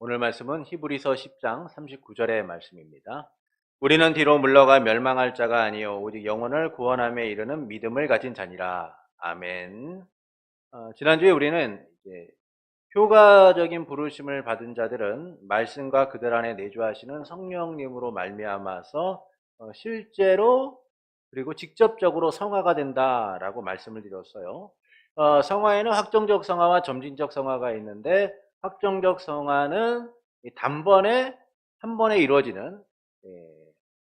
오늘 말씀은 히브리서 10장 39절의 말씀입니다. 우리는 뒤로 물러가 멸망할 자가 아니요 오직 영혼을 구원함에 이르는 믿음을 가진 자니라. 아멘. 지난주에 우리는 이제 효과적인 부르심을 받은 자들은 말씀과 그들 안에 내주하시는 성령님으로 말미암아서 실제로 그리고 직접적으로 성화가 된다라고 말씀을 드렸어요. 성화에는 확정적 성화와 점진적 성화가 있는데, 확정적 성화는 단번에 한 번에 이루어지는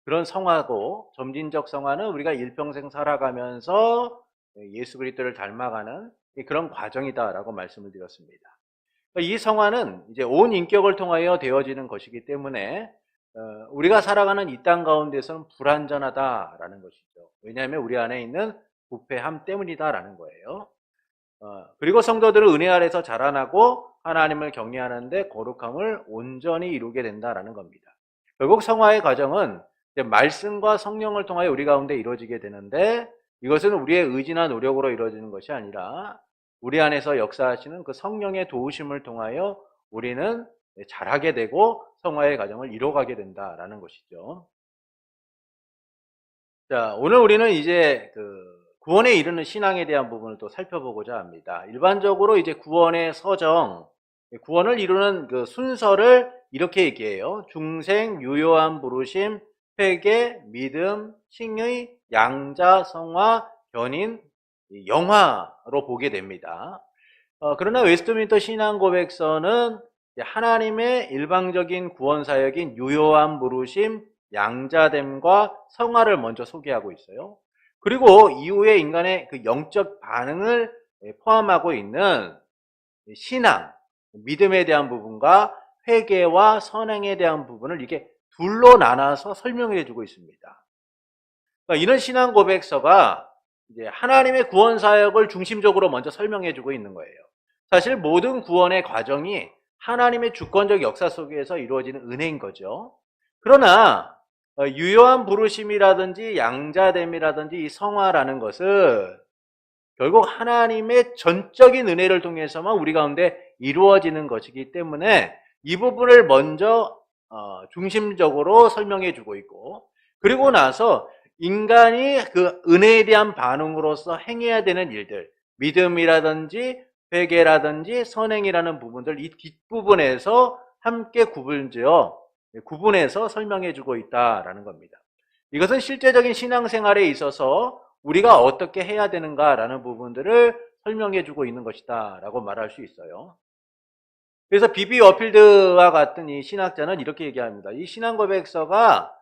그런 성화고, 점진적 성화는 우리가 일평생 살아가면서 예수 그리스도를 닮아가는 그런 과정이다라고 말씀을 드렸습니다. 이 성화는 이제 온 인격을 통하여 되어지는 것이기 때문에 우리가 살아가는 이 땅 가운데서는 불완전하다라는 것이죠. 왜냐하면 우리 안에 있는 부패함 때문이다라는 거예요. 그리고 성도들은 은혜 아래서 자라나고 하나님을 경외하는데 거룩함을 온전히 이루게 된다라는 겁니다. 결국 성화의 과정은 말씀과 성령을 통하여 우리 가운데 이루어지게 되는데, 이것은 우리의 의지나 노력으로 이루어지는 것이 아니라 우리 안에서 역사하시는 그 성령의 도우심을 통하여 우리는 자라게 되고 성화의 과정을 이뤄가게 된다라는 것이죠. 자, 오늘 우리는 이제 구원에 이르는 신앙에 대한 부분을 또 살펴보고자 합니다. 일반적으로 이제 구원의 서정, 구원을 이루는 그 순서를 이렇게 얘기해요. 중생, 유효한 부르심, 회개, 믿음, 칭의, 양자, 성화, 견인, 영화로 보게 됩니다. 그러나 웨스트민스터 신앙고백서는 하나님의 일방적인 구원 사역인 유효한 부르심, 양자됨과 성화를 먼저 소개하고 있어요. 그리고 이후에 인간의 그 영적 반응을 포함하고 있는 신앙, 믿음에 대한 부분과 회개와 선행에 대한 부분을 이렇게 둘로 나눠서 설명해 주고 있습니다. 그러니까 이런 신앙 고백서가 이제 하나님의 구원 사역을 중심적으로 먼저 설명해 주고 있는 거예요. 사실 모든 구원의 과정이 하나님의 주권적 역사 속에서 이루어지는 은혜인 거죠. 그러나 유효한 부르심이라든지 양자됨이라든지 이 성화라는 것은 결국 하나님의 전적인 은혜를 통해서만 우리 가운데 이루어지는 것이기 때문에 이 부분을 먼저 중심적으로 설명해 주고 있고, 그리고 나서 인간이 그 은혜에 대한 반응으로서 행해야 되는 일들, 믿음이라든지 회개라든지 선행이라는 부분들, 이 뒷부분에서 함께 구분해서 설명해 주고 있다라는 겁니다. 이것은 실제적인 신앙생활에 있어서 우리가 어떻게 해야 되는가라는 부분들을 설명해 주고 있는 것이다 라고 말할 수 있어요. 그래서 비비 워필드와 같은 이 신학자는 이렇게 얘기합니다. 이 신앙고백서가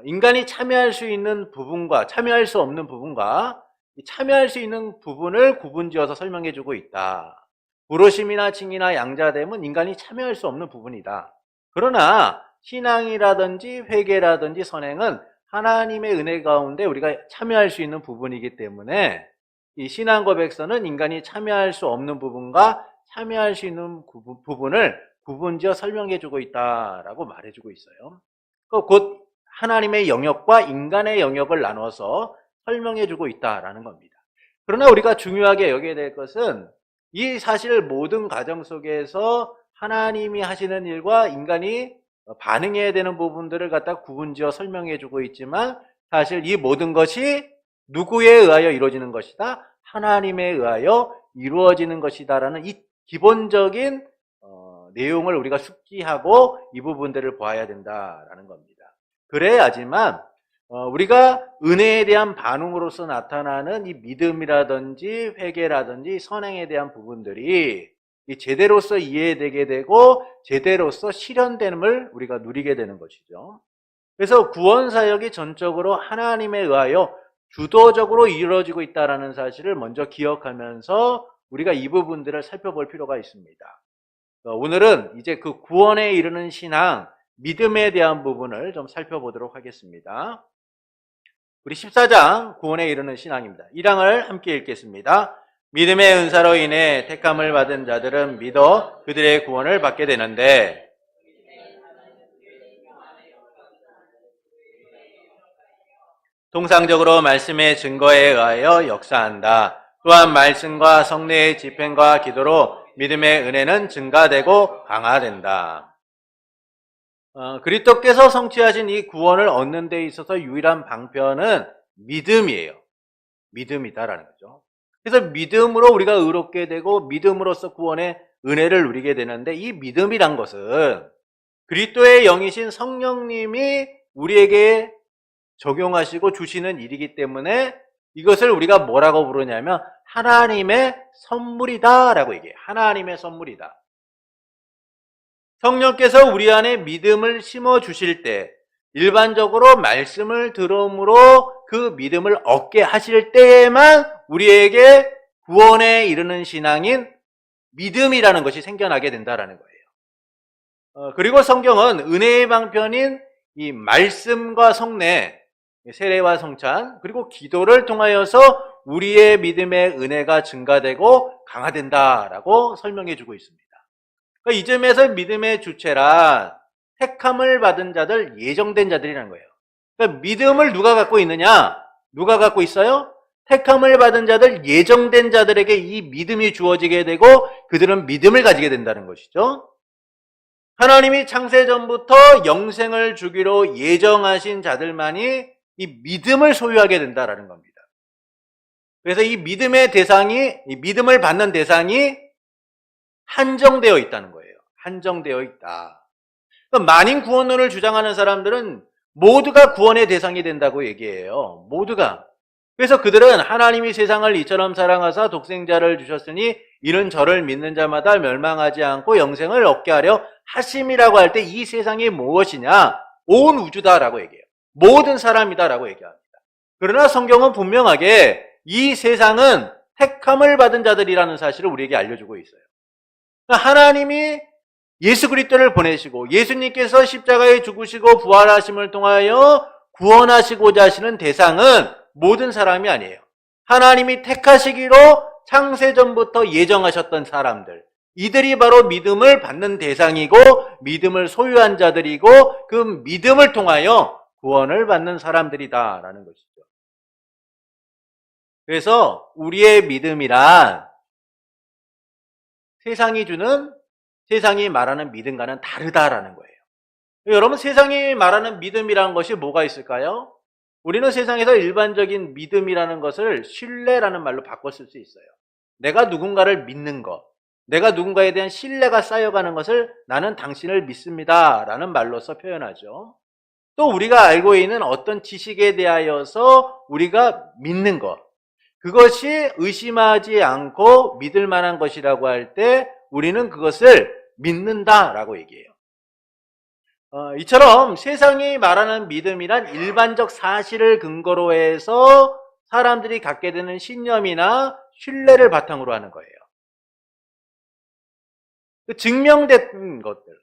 인간이 참여할 수 있는 부분과 참여할 수 없는 부분과 참여할 수 있는 부분을 구분지어서 설명해 주고 있다. 부르심이나 칭의나 양자됨은 인간이 참여할 수 없는 부분이다. 그러나 신앙이라든지 회개라든지 선행은 하나님의 은혜 가운데 우리가 참여할 수 있는 부분이기 때문에 이 신앙고백서는 인간이 참여할 수 없는 부분과 참여할 수 있는 부분을 구분지어 설명해 주고 있다라고 말해 주고 있어요. 곧 하나님의 영역과 인간의 영역을 나눠서 설명해 주고 있다라는 겁니다. 그러나 우리가 중요하게 여겨야 될 것은 이 사실 모든 과정 속에서 하나님이 하시는 일과 인간이 반응해야 되는 부분들을 갖다 구분지어 설명해 주고 있지만, 사실 이 모든 것이 누구에 의하여 이루어지는 것이다? 하나님에 의하여 이루어지는 것이다라는 이 기본적인 내용을 우리가 숙지하고 이 부분들을 보아야 된다라는 겁니다. 그래야지만 우리가 은혜에 대한 반응으로서 나타나는 이 믿음이라든지 회개라든지 선행에 대한 부분들이 제대로서 이해되게 되고 제대로서 실현됨을 우리가 누리게 되는 것이죠. 그래서 구원 사역이 전적으로 하나님에 의하여 주도적으로 이루어지고 있다는 사실을 먼저 기억하면서 우리가 이 부분들을 살펴볼 필요가 있습니다. 오늘은 이제 그 구원에 이르는 신앙, 믿음에 대한 부분을 좀 살펴보도록 하겠습니다. 우리 14장 구원에 이르는 신앙입니다. 1장을 함께 읽겠습니다. 믿음의 은사로 인해 택함을 받은 자들은 믿어 그들의 구원을 받게 되는데, 통상적으로 말씀의 증거에 의하여 역사한다. 또한 말씀과 성례의 집행과 기도로 믿음의 은혜는 증가되고 강화된다. 그리스도께서 성취하신 이 구원을 얻는 데 있어서 유일한 방편은 믿음이에요. 믿음이다라는 거죠. 그래서 믿음으로 우리가 의롭게 되고 믿음으로써 구원의 은혜를 누리게 되는데, 이 믿음이란 것은 그리스도의 영이신 성령님이 우리에게 적용하시고 주시는 일이기 때문에 이것을 우리가 뭐라고 부르냐면 하나님의 선물이다라고 얘기해요. 하나님의 선물이다. 성령께서 우리 안에 믿음을 심어 주실 때, 일반적으로 말씀을 들음으로 그 믿음을 얻게 하실 때에만 우리에게 구원에 이르는 신앙인 믿음이라는 것이 생겨나게 된다라는 거예요. 그리고 성경은 은혜의 방편인 이 말씀과 성례, 세례와 성찬, 그리고 기도를 통하여서 우리의 믿음의 은혜가 증가되고 강화된다라고 설명해 주고 있습니다. 그러니까 이 점에서 믿음의 주체란 택함을 받은 자들, 예정된 자들이라는 거예요. 그러니까 믿음을 누가 갖고 있느냐? 누가 갖고 있어요? 택함을 받은 자들, 예정된 자들에게 이 믿음이 주어지게 되고 그들은 믿음을 가지게 된다는 것이죠. 하나님이 창세전부터 영생을 주기로 예정하신 자들만이 이 믿음을 소유하게 된다는 겁니다. 그래서 이 믿음의 대상이, 이 믿음을 받는 대상이 한정되어 있다는 거예요. 한정되어 있다. 만인 구원론을 주장하는 사람들은 모두가 구원의 대상이 된다고 얘기해요. 모두가. 그래서 그들은 하나님이 세상을 이처럼 사랑하사 독생자를 주셨으니 이는 저를 믿는 자마다 멸망하지 않고 영생을 얻게 하려 하심이라고 할 때 이 세상이 무엇이냐? 온 우주다라고 얘기해요. 모든 사람이다라고 얘기합니다. 그러나 성경은 분명하게 이 세상은 택함을 받은 자들이라는 사실을 우리에게 알려주고 있어요. 하나님이 예수 그리스도를 보내시고 예수님께서 십자가에 죽으시고 부활하심을 통하여 구원하시고자 하시는 대상은 모든 사람이 아니에요. 하나님이 택하시기로 창세전부터 예정하셨던 사람들, 이들이 바로 믿음을 받는 대상이고 믿음을 소유한 자들이고 그 믿음을 통하여 구원을 받는 사람들이다라는 것이죠. 그래서 우리의 믿음이란 세상이 말하는 믿음과는 다르다라는 거예요. 여러분, 세상이 말하는 믿음이라는 것이 뭐가 있을까요? 우리는 세상에서 일반적인 믿음이라는 것을 신뢰라는 말로 바꿔 쓸 수 있어요. 내가 누군가를 믿는 것, 내가 누군가에 대한 신뢰가 쌓여가는 것을 나는 당신을 믿습니다 라는 말로서 표현하죠. 또 우리가 알고 있는 어떤 지식에 대하여서 우리가 믿는 것, 그것이 의심하지 않고 믿을 만한 것이라고 할 때 우리는 그것을 믿는다라고 얘기해요. 이처럼 세상이 말하는 믿음이란 일반적 사실을 근거로 해서 사람들이 갖게 되는 신념이나 신뢰를 바탕으로 하는 거예요. 증명된 것들,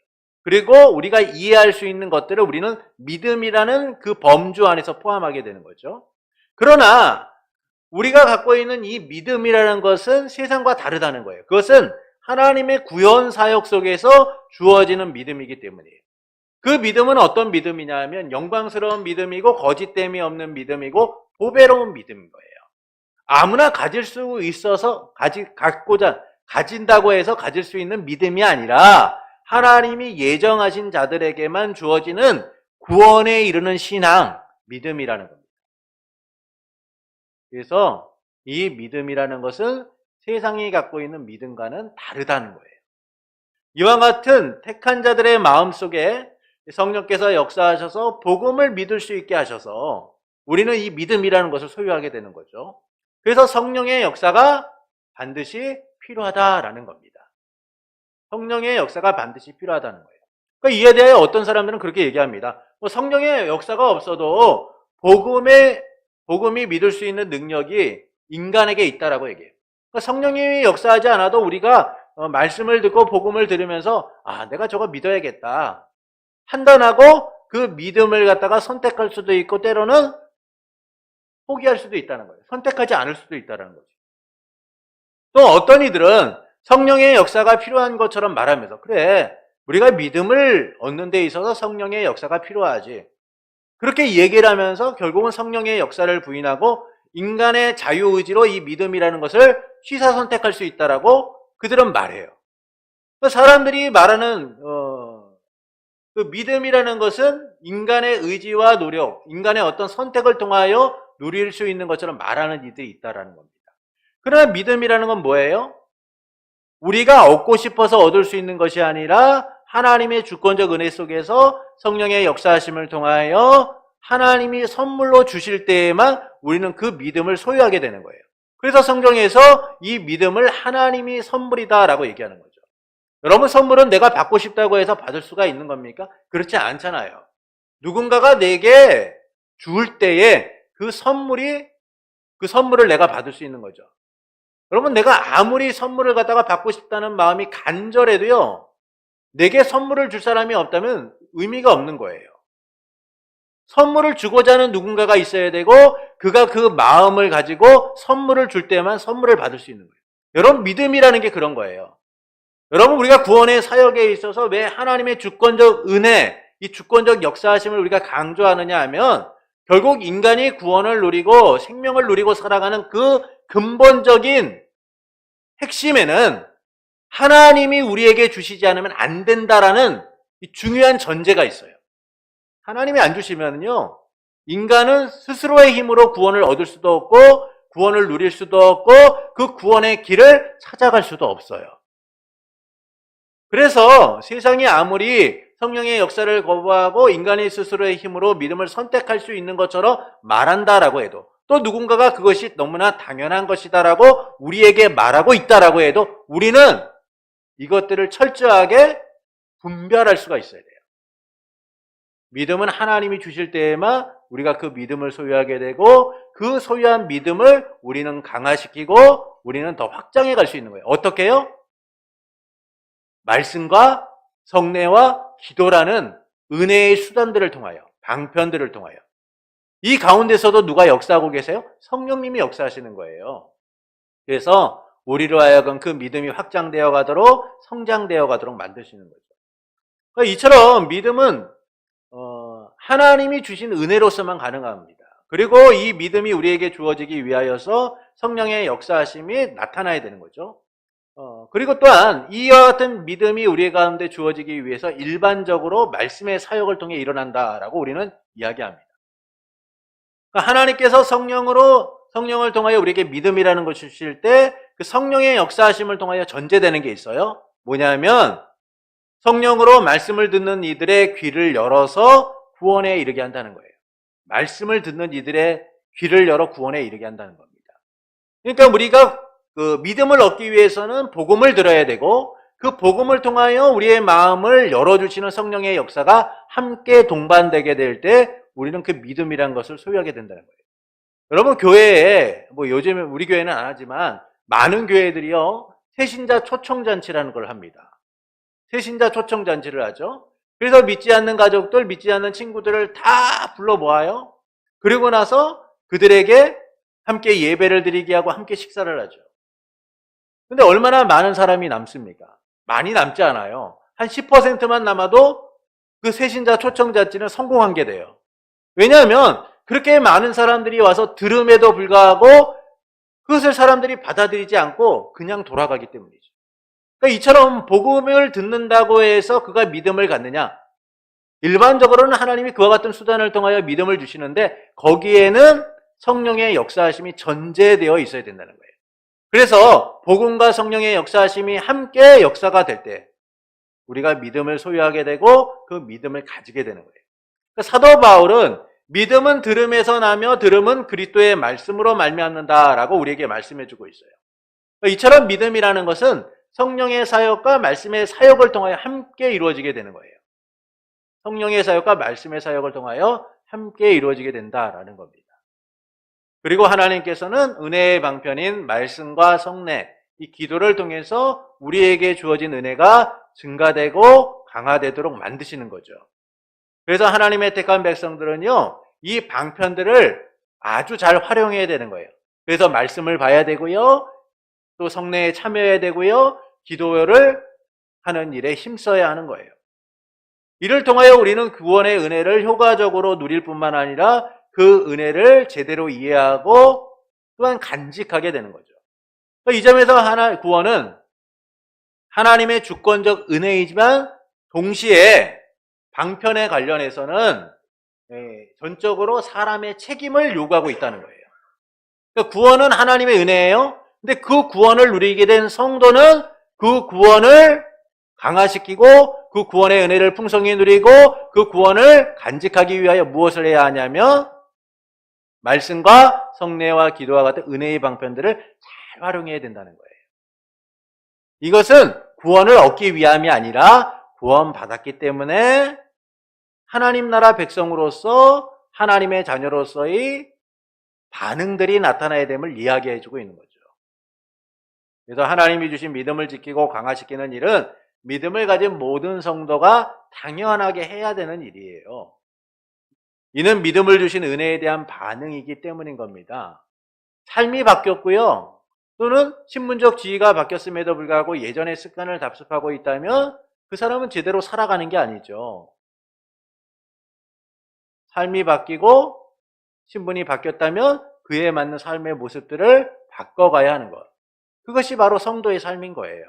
그리고 우리가 이해할 수 있는 것들을 우리는 믿음이라는 그 범주 안에서 포함하게 되는 거죠. 그러나 우리가 갖고 있는 이 믿음이라는 것은 세상과 다르다는 거예요. 그것은 하나님의 구원 사역 속에서 주어지는 믿음이기 때문이에요. 그 믿음은 어떤 믿음이냐 하면 영광스러운 믿음이고 거짓됨이 없는 믿음이고 보배로운 믿음인 거예요. 아무나 가질 수 있어서 가진다고 해서 가질 수 있는 믿음이 아니라 하나님이 예정하신 자들에게만 주어지는 구원에 이르는 신앙, 믿음이라는 겁니다. 그래서 이 믿음이라는 것은 세상이 갖고 있는 믿음과는 다르다는 거예요. 이와 같은 택한 자들의 마음속에 성령께서 역사하셔서 복음을 믿을 수 있게 하셔서 우리는 이 믿음이라는 것을 소유하게 되는 거죠. 그래서 성령의 역사가 반드시 필요하다라는 겁니다. 성령의 역사가 반드시 필요하다는 거예요. 그러니까 이에 대해 어떤 사람들은 그렇게 얘기합니다. 성령의 역사가 없어도 복음이 믿을 수 있는 능력이 인간에게 있다라고 얘기해요. 그러니까 성령이 역사하지 않아도 우리가 말씀을 듣고 복음을 들으면서 내가 저거 믿어야겠다 판단하고 그 믿음을 갖다가 선택할 수도 있고 때로는 포기할 수도 있다는 거예요. 선택하지 않을 수도 있다는 거죠. 또 어떤 이들은 성령의 역사가 필요한 것처럼 말하면서 그래, 우리가 믿음을 얻는 데 있어서 성령의 역사가 필요하지, 그렇게 얘기를 하면서 결국은 성령의 역사를 부인하고 인간의 자유의지로 이 믿음이라는 것을 취사선택할 수 있다라고 그들은 말해요. 사람들이 말하는 그 믿음이라는 것은 인간의 의지와 노력, 인간의 어떤 선택을 통하여 누릴 수 있는 것처럼 말하는 이들이 있다라는 겁니다. 그러나 믿음이라는 건 뭐예요? 우리가 얻고 싶어서 얻을 수 있는 것이 아니라 하나님의 주권적 은혜 속에서 성령의 역사하심을 통하여 하나님이 선물로 주실 때에만 우리는 그 믿음을 소유하게 되는 거예요. 그래서 성경에서 이 믿음을 하나님이 선물이다라고 얘기하는 거죠. 여러분, 선물은 내가 받고 싶다고 해서 받을 수가 있는 겁니까? 그렇지 않잖아요. 누군가가 내게 줄 때에 그 선물을 내가 받을 수 있는 거죠. 여러분, 내가 아무리 선물을 갖다가 받고 싶다는 마음이 간절해도요, 내게 선물을 줄 사람이 없다면 의미가 없는 거예요. 선물을 주고자 하는 누군가가 있어야 되고, 그가 그 마음을 가지고 선물을 줄 때만 선물을 받을 수 있는 거예요. 여러분, 믿음이라는 게 그런 거예요. 여러분, 우리가 구원의 사역에 있어서 왜 하나님의 주권적 은혜, 이 주권적 역사하심을 우리가 강조하느냐 하면, 결국 인간이 구원을 누리고 생명을 누리고 살아가는 그 근본적인 핵심에는 하나님이 우리에게 주시지 않으면 안 된다라는 이 중요한 전제가 있어요. 하나님이 안 주시면요, 인간은 스스로의 힘으로 구원을 얻을 수도 없고 구원을 누릴 수도 없고 그 구원의 길을 찾아갈 수도 없어요. 그래서 세상이 아무리 성령의 역사를 거부하고 인간이 스스로의 힘으로 믿음을 선택할 수 있는 것처럼 말한다라고 해도, 또 누군가가 그것이 너무나 당연한 것이다라고 우리에게 말하고 있다라고 해도 우리는 이것들을 철저하게 분별할 수가 있어야 돼요. 믿음은 하나님이 주실 때에만 우리가 그 믿음을 소유하게 되고, 그 소유한 믿음을 우리는 강화시키고 우리는 더 확장해 갈 수 있는 거예요. 어떻게 해요? 말씀과 성례와 기도라는 은혜의 수단들을 통하여, 방편들을 통하여. 이 가운데서도 누가 역사하고 계세요? 성령님이 역사하시는 거예요. 그래서 우리로 하여금 그 믿음이 확장되어 가도록, 성장되어 가도록 만드시는 거죠. 그러니까 이처럼 믿음은 하나님이 주신 은혜로서만 가능합니다. 그리고 이 믿음이 우리에게 주어지기 위하여서 성령의 역사하심이 나타나야 되는 거죠. 그리고 또한 이와 같은 믿음이 우리 가운데 주어지기 위해서 일반적으로 말씀의 사역을 통해 일어난다라고 우리는 이야기합니다. 그러니까 하나님께서 성령을 통하여 우리에게 믿음이라는 것을 주실 때 그 성령의 역사하심을 통하여 전제되는 게 있어요. 뭐냐면 성령으로 말씀을 듣는 이들의 귀를 열어서 구원에 이르게 한다는 거예요. 말씀을 듣는 이들의 귀를 열어 구원에 이르게 한다는 겁니다. 그러니까 우리가 그 믿음을 얻기 위해서는 복음을 들어야 되고, 그 복음을 통하여 우리의 마음을 열어주시는 성령의 역사가 함께 동반되게 될 때 우리는 그 믿음이라는 것을 소유하게 된다는 거예요. 여러분, 교회에 요즘에 우리 교회는 안 하지만 많은 교회들이요, 새신자 초청잔치라는 걸 합니다. 새신자 초청잔치를 하죠. 그래서 믿지 않는 가족들, 믿지 않는 친구들을 다 불러 모아요. 그리고 나서 그들에게 함께 예배를 드리게 하고 함께 식사를 하죠. 근데 얼마나 많은 사람이 남습니까? 많이 남지 않아요. 한 10%만 남아도 그 새신자 초청잔치는 성공한 게 돼요. 왜냐하면 그렇게 많은 사람들이 와서 들음에도 불구하고 그것을 사람들이 받아들이지 않고 그냥 돌아가기 때문이죠. 그러니까 이처럼 복음을 듣는다고 해서 그가 믿음을 갖느냐? 일반적으로는 하나님이 그와 같은 수단을 통하여 믿음을 주시는데 거기에는 성령의 역사하심이 전제되어 있어야 된다는 거예요. 그래서 복음과 성령의 역사하심이 함께 역사가 될 때 우리가 믿음을 소유하게 되고 그 믿음을 가지게 되는 거예요. 그러니까 사도 바울은 믿음은 들음에서 나며 들음은 그리스도의 말씀으로 말미암는다라고 우리에게 말씀해주고 있어요. 그러니까 이처럼 믿음이라는 것은 성령의 사역과 말씀의 사역을 통하여 함께 이루어지게 되는 거예요. 성령의 사역과 말씀의 사역을 통하여 함께 이루어지게 된다라는 겁니다. 그리고 하나님께서는 은혜의 방편인 말씀과 성례, 이 기도를 통해서 우리에게 주어진 은혜가 증가되고 강화되도록 만드시는 거죠. 그래서 하나님의 택한 백성들은요, 이 방편들을 아주 잘 활용해야 되는 거예요. 그래서 말씀을 봐야 되고요, 또 성례에 참여해야 되고요, 기도를 하는 일에 힘써야 하는 거예요. 이를 통하여 우리는 구원의 은혜를 효과적으로 누릴 뿐만 아니라 그 은혜를 제대로 이해하고 또한 간직하게 되는 거죠. 이 점에서 구원은 하나님의 주권적 은혜이지만 동시에 방편에 관련해서는 전적으로 사람의 책임을 요구하고 있다는 거예요. 그러니까 구원은 하나님의 은혜예요. 근데 그 구원을 누리게 된 성도는 그 구원을 강화시키고 그 구원의 은혜를 풍성히 누리고 그 구원을 간직하기 위하여 무엇을 해야 하냐면 말씀과 성례와 기도와 같은 은혜의 방편들을 잘 활용해야 된다는 거예요. 이것은 구원을 얻기 위함이 아니라 구원받았기 때문에 하나님 나라 백성으로서 하나님의 자녀로서의 반응들이 나타나야 됨을 이야기해주고 있는 거죠. 그래서 하나님이 주신 믿음을 지키고 강화시키는 일은 믿음을 가진 모든 성도가 당연하게 해야 되는 일이에요. 이는 믿음을 주신 은혜에 대한 반응이기 때문인 겁니다. 삶이 바뀌었고요. 또는 신분적 지위가 바뀌었음에도 불구하고 예전의 습관을 답습하고 있다면 그 사람은 제대로 살아가는 게 아니죠. 삶이 바뀌고 신분이 바뀌었다면 그에 맞는 삶의 모습들을 바꿔가야 하는 것. 그것이 바로 성도의 삶인 거예요.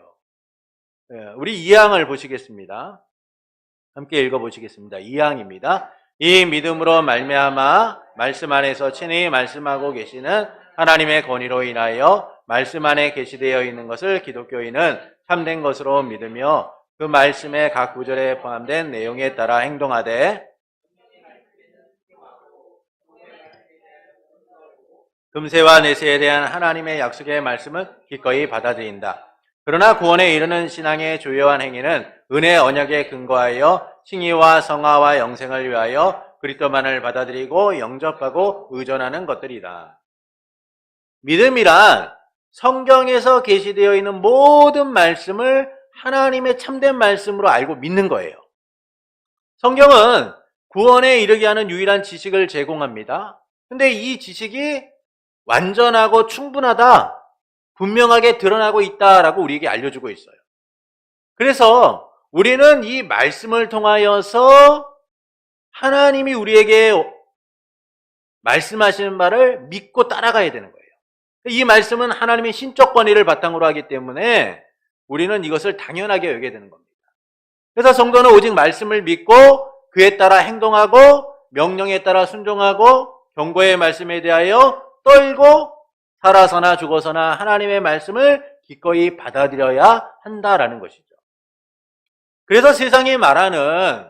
우리 2항을 보시겠습니다. 함께 읽어보시겠습니다. 2항입니다. 이 믿음으로 말미암아 말씀 안에서 친히 말씀하고 계시는 하나님의 권위로 인하여 말씀 안에 계시되어 있는 것을 기독교인은 참된 것으로 믿으며 그 말씀의 각 구절에 포함된 내용에 따라 행동하되 금세와 내세에 대한 하나님의 약속의 말씀은 기꺼이 받아들인다. 그러나 구원에 이르는 신앙의 주요한 행위는 은혜 언약에 근거하여 칭의와 성화와 영생을 위하여 그리스도만을 받아들이고 영접하고 의존하는 것들이다. 믿음이란 성경에서 계시되어 있는 모든 말씀을 하나님의 참된 말씀으로 알고 믿는 거예요. 성경은 구원에 이르게 하는 유일한 지식을 제공합니다. 근데 이 지식이 완전하고 충분하다, 분명하게 드러나고 있다라고 우리에게 알려주고 있어요. 그래서 우리는 이 말씀을 통하여서 하나님이 우리에게 말씀하시는 말을 믿고 따라가야 되는 거예요. 이 말씀은 하나님의 신적 권위를 바탕으로 하기 때문에 우리는 이것을 당연하게 여기게 되는 겁니다. 그래서 성도는 오직 말씀을 믿고 그에 따라 행동하고 명령에 따라 순종하고 경고의 말씀에 대하여 떨고 살아서나 죽어서나 하나님의 말씀을 기꺼이 받아들여야 한다라는 것이죠. 그래서 세상이 말하는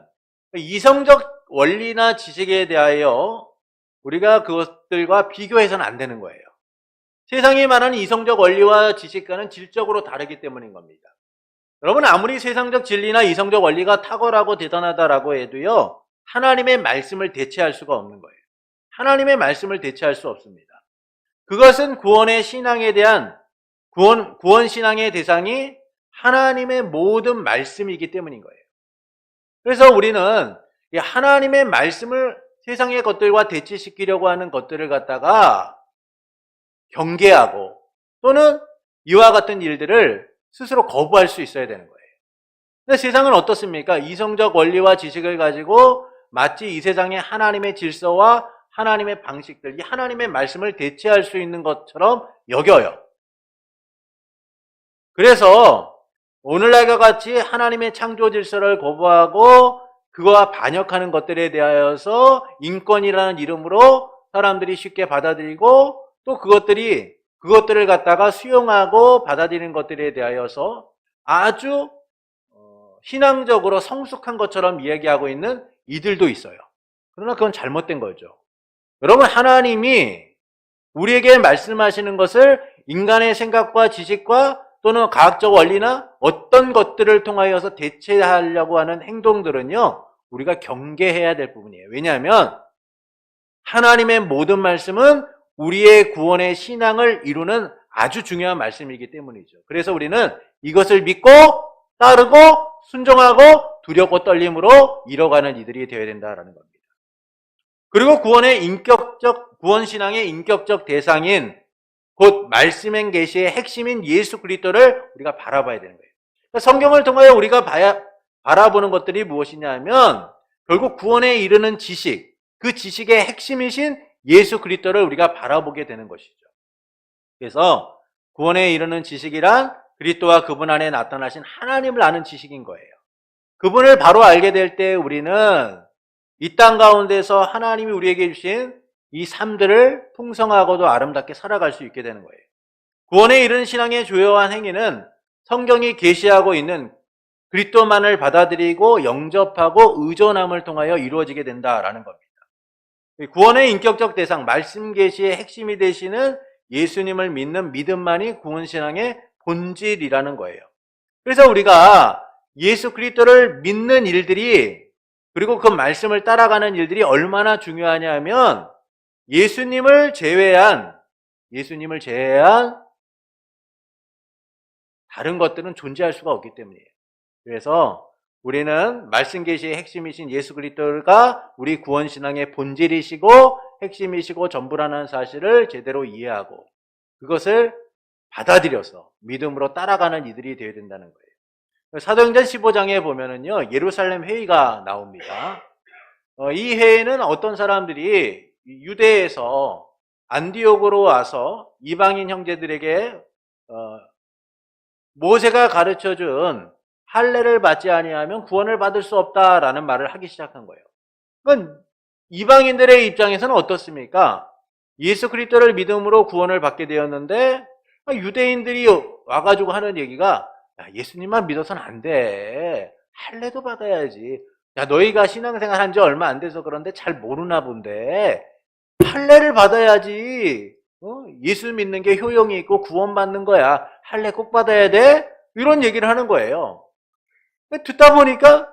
이성적 원리나 지식에 대하여 우리가 그것들과 비교해서는 안 되는 거예요. 세상이 말하는 이성적 원리와 지식과는 질적으로 다르기 때문인 겁니다. 여러분, 아무리 세상적 진리나 이성적 원리가 탁월하고 대단하다라고 해도요, 하나님의 말씀을 대체할 수가 없는 거예요. 하나님의 말씀을 대체할 수 없습니다. 그것은 구원의 신앙에 대한 구원 신앙의 대상이 하나님의 모든 말씀이기 때문인 거예요. 그래서 우리는 하나님의 말씀을 세상의 것들과 대치시키려고 하는 것들을 갖다가 경계하고 또는 이와 같은 일들을 스스로 거부할 수 있어야 되는 거예요. 근데 세상은 어떻습니까? 이성적 원리와 지식을 가지고 마치 이 세상의 하나님의 질서와 하나님의 방식들, 이 하나님의 말씀을 대체할 수 있는 것처럼 여겨요. 그래서 오늘날과 같이 하나님의 창조 질서를 거부하고 그거와 반역하는 것들에 대하여서 인권이라는 이름으로 사람들이 쉽게 받아들이고 또 그것들을 갖다가 수용하고 받아들이는 것들에 대하여서 아주 신앙적으로 성숙한 것처럼 이야기하고 있는 이들도 있어요. 그러나 그건 잘못된 거죠. 여러분, 하나님이 우리에게 말씀하시는 것을 인간의 생각과 지식과 또는 과학적 원리나 어떤 것들을 통하여서 대체하려고 하는 행동들은요, 우리가 경계해야 될 부분이에요. 왜냐하면 하나님의 모든 말씀은 우리의 구원의 신앙을 이루는 아주 중요한 말씀이기 때문이죠. 그래서 우리는 이것을 믿고 따르고 순종하고 두렵고 떨림으로 이뤄가는 이들이 되어야 된다는 겁니다. 그리고 구원 신앙의 인격적 대상인 곧 말씀의 계시의 핵심인 예수 그리스도를 우리가 바라봐야 되는 거예요. 그러니까 성경을 통하여 우리가 바라보는 것들이 무엇이냐 하면 결국 구원에 이르는 지식, 그 지식의 핵심이신 예수 그리스도를 우리가 바라보게 되는 것이죠. 그래서 구원에 이르는 지식이란 그리스도와 그분 안에 나타나신 하나님을 아는 지식인 거예요. 그분을 바로 알게 될 때 우리는 이 땅 가운데서 하나님이 우리에게 주신 이 삶들을 풍성하고도 아름답게 살아갈 수 있게 되는 거예요. 구원에 이른 신앙의 주요한 행위는 성경이 계시하고 있는 그리스도만을 받아들이고 영접하고 의존함을 통하여 이루어지게 된다라는 겁니다. 구원의 인격적 대상, 말씀 계시의 핵심이 되시는 예수님을 믿는 믿음만이 구원신앙의 본질이라는 거예요. 그래서 우리가 예수 그리스도를 믿는 일들이, 그리고 그 말씀을 따라가는 일들이 얼마나 중요하냐 하면 예수님을 제외한 다른 것들은 존재할 수가 없기 때문이에요. 그래서 우리는 말씀 계시의 핵심이신 예수 그리스도가 우리 구원신앙의 본질이시고 핵심이시고 전부라는 사실을 제대로 이해하고 그것을 받아들여서 믿음으로 따라가는 이들이 되어야 된다는 거예요. 사도행전 15장에 보면은요, 예루살렘 회의가 나옵니다. 이 회의는 어떤 사람들이 유대에서 안디옥으로 와서 이방인 형제들에게 모세가 가르쳐준 할례를 받지 아니하면 구원을 받을 수 없다라는 말을 하기 시작한 거예요. 그건 이방인들의 입장에서는 어떻습니까? 예수 그리스도를 믿음으로 구원을 받게 되었는데 유대인들이 와가지고 하는 얘기가, 야, 예수님만 믿어서는 안 돼. 할례도 받아야지. 야, 너희가 신앙생활 한 지 얼마 안 돼서 그런데 잘 모르나 본데 할례를 받아야지. 예수 믿는 게 효용이 있고 구원받는 거야. 할례 꼭 받아야 돼? 이런 얘기를 하는 거예요. 듣다 보니까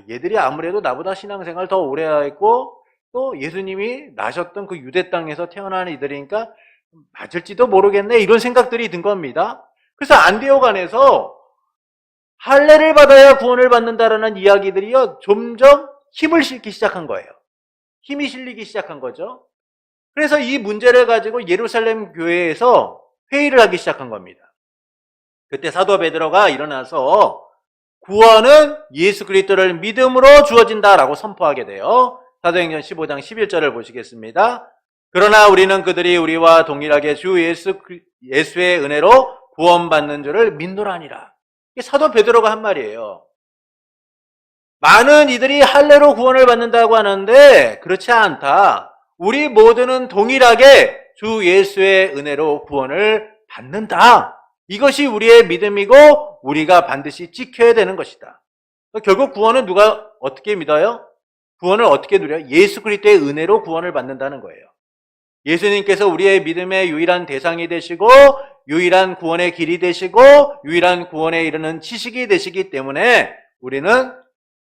얘들이 아무래도 나보다 신앙생활 더 오래 했고 또 예수님이 나셨던 그 유대 땅에서 태어난 이들이니까 맞을지도 모르겠네, 이런 생각들이 든 겁니다. 그래서 안디옥 안에서 할례를 받아야 구원을 받는다라는 이야기들이요, 점점 힘을 실기 시작한 거예요. 힘이 실리기 시작한 거죠. 그래서 이 문제를 가지고 예루살렘 교회에서 회의를 하기 시작한 겁니다. 그때 사도 베드로가 일어나서 구원은 예수 그리스도를 믿음으로 주어진다라고 선포하게 돼요. 사도행전 15장 11절을 보시겠습니다. 그러나 우리는 그들이 우리와 동일하게 주 예수의 은혜로 구원받는 줄을 믿노라니라. 이게 사도 베드로가 한 말이에요. 많은 이들이 할례로 구원을 받는다고 하는데 그렇지 않다. 우리 모두는 동일하게 주 예수의 은혜로 구원을 받는다. 이것이 우리의 믿음이고 우리가 반드시 지켜야 되는 것이다. 결국 구원은 누가 어떻게 믿어요? 구원을 어떻게 누려요? 예수 그리스도의 은혜로 구원을 받는다는 거예요. 예수님께서 우리의 믿음의 유일한 대상이 되시고 유일한 구원의 길이 되시고 유일한 구원에 이르는 지식이 되시기 때문에 우리는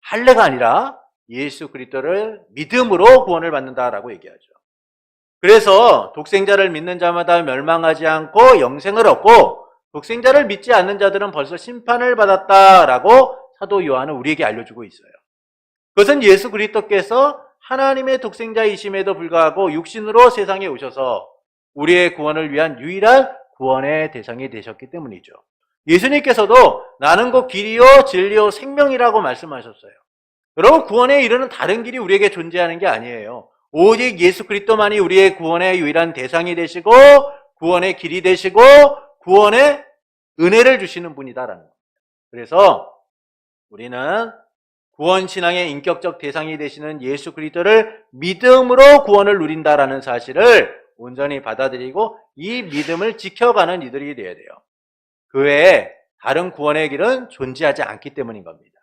할례가 아니라 예수 그리스도를 믿음으로 구원을 받는다라고 얘기하죠. 그래서 독생자를 믿는 자마다 멸망하지 않고 영생을 얻고 독생자를 믿지 않는 자들은 벌써 심판을 받았다라고 사도 요한은 우리에게 알려주고 있어요. 그것은 예수 그리스도께서 하나님의 독생자이심에도 불구하고 육신으로 세상에 오셔서 우리의 구원을 위한 유일한 구원의 대상이 되셨기 때문이죠. 예수님께서도 나는 곧 길이요 진리요 생명이라고 말씀하셨어요. 여러분, 구원에 이르는 다른 길이 우리에게 존재하는 게 아니에요. 오직 예수 그리스도만이 우리의 구원의 유일한 대상이 되시고 구원의 길이 되시고 구원의 은혜를 주시는 분이다라는 겁니다. 그래서 우리는 구원신앙의 인격적 대상이 되시는 예수 그리스도를 믿음으로 구원을 누린다라는 사실을 온전히 받아들이고 이 믿음을 지켜가는 이들이 되어야 돼요. 그 외에 다른 구원의 길은 존재하지 않기 때문인 겁니다.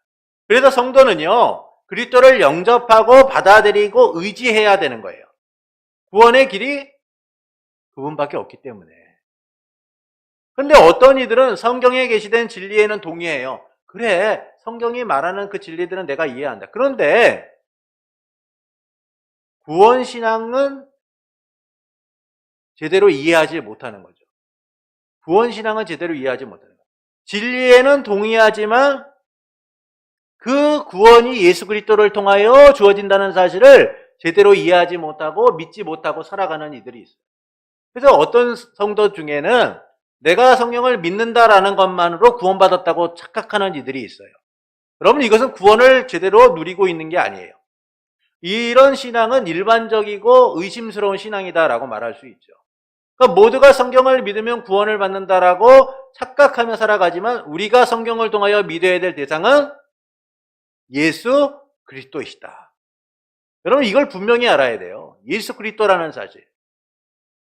그래서 성도는요, 그리스도를 영접하고 받아들이고 의지해야 되는 거예요. 구원의 길이 그분밖에 없기 때문에. 그런데 어떤 이들은 성경에 게시된 진리에는 동의해요. 그래, 성경이 말하는 그 진리들은 내가 이해한다. 그런데 구원신앙은 제대로 이해하지 못하는 거죠. 구원신앙은 제대로 이해하지 못하는 거죠. 진리에는 동의하지만 그 구원이 예수 그리스도를 통하여 주어진다는 사실을 제대로 이해하지 못하고 믿지 못하고 살아가는 이들이 있어요. 그래서 어떤 성도 중에는 내가 성령을 믿는다라는 것만으로 구원받았다고 착각하는 이들이 있어요. 여러분, 이것은 구원을 제대로 누리고 있는 게 아니에요. 이런 신앙은 일반적이고 의심스러운 신앙이다라고 말할 수 있죠. 그러니까 모두가 성경을 믿으면 구원을 받는다라고 착각하며 살아가지만 우리가 성경을 통하여 믿어야 될 대상은 예수 그리스도이시다. 여러분 이걸 분명히 알아야 돼요. 예수 그리스도라는 사실.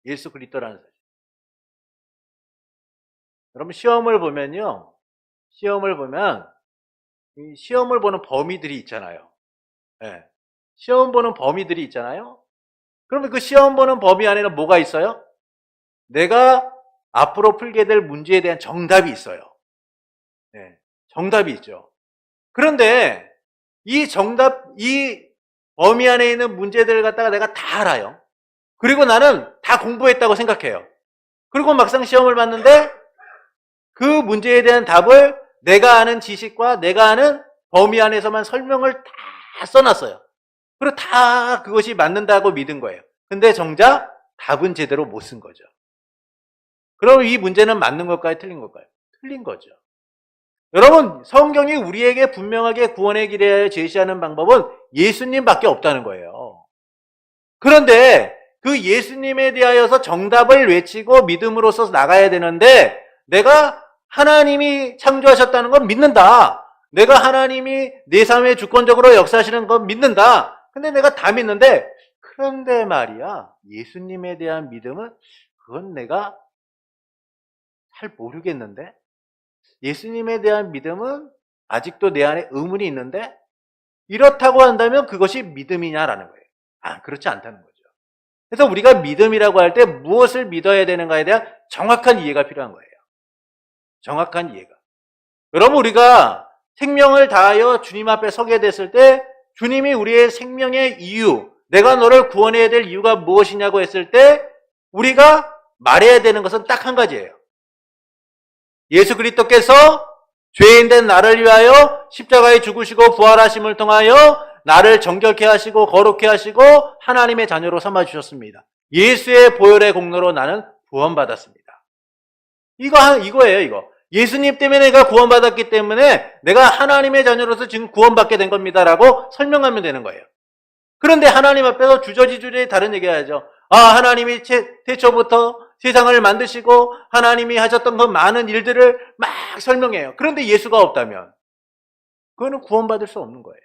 예수 그리스도라는 사실. 여러분 시험을 보면요. 시험을 보면 이 시험을 보는 범위들이 있잖아요. 예. 시험 보는 범위들이 있잖아요. 그러면 그 시험 보는 범위 안에는 뭐가 있어요? 내가 앞으로 풀게 될 문제에 대한 정답이 있어요. 예. 정답이 있죠. 그런데 이 정답, 이 범위 안에 있는 문제들을 갖다가 내가 다 알아요. 그리고 나는 다 공부했다고 생각해요. 그리고 막상 시험을 봤는데 그 문제에 대한 답을 내가 아는 지식과 내가 아는 범위 안에서만 설명을 다 써놨어요. 그리고 다 그것이 맞는다고 믿은 거예요. 근데 정작 답은 제대로 못 쓴 거죠. 그럼 이 문제는 맞는 걸까요? 틀린 걸까요? 틀린 거죠. 여러분, 성경이 우리에게 분명하게 구원의 길에 제시하는 방법은 예수님밖에 없다는 거예요. 그런데 그 예수님에 대하여서 정답을 외치고 믿음으로써 나가야 되는데 내가 하나님이 창조하셨다는 건 믿는다. 내가 하나님이 내 삶에 주권적으로 역사하시는 건 믿는다. 근데 내가 다 믿는데 그런데 말이야 예수님에 대한 믿음은 그건 내가 잘 모르겠는데 예수님에 대한 믿음은 아직도 내 안에 의문이 있는데 이렇다고 한다면 그것이 믿음이냐라는 거예요. 그렇지 않다는 거죠. 그래서 우리가 믿음이라고 할 때 무엇을 믿어야 되는가에 대한 정확한 이해가 필요한 거예요. 정확한 이해가. 여러분 우리가 생명을 다하여 주님 앞에 서게 됐을 때 주님이 우리의 생명의 이유, 내가 너를 구원해야 될 이유가 무엇이냐고 했을 때 우리가 말해야 되는 것은 딱 한 가지예요. 예수 그리스도께서 죄인된 나를 위하여 십자가에 죽으시고 부활하심을 통하여 나를 정결케 하시고 거룩케 하시고 하나님의 자녀로 삼아주셨습니다. 예수의 보혈의 공로로 나는 구원받았습니다. 이거예요, 이거. 예수님 때문에 내가 구원받았기 때문에 내가 하나님의 자녀로서 지금 구원받게 된 겁니다라고 설명하면 되는 거예요. 그런데 하나님 앞에서 주저리주저리 다른 얘기 해야죠. 하나님이 태초부터 세상을 만드시고 하나님이 하셨던 그 많은 일들을 막 설명해요. 그런데 예수가 없다면 그거는 구원받을 수 없는 거예요.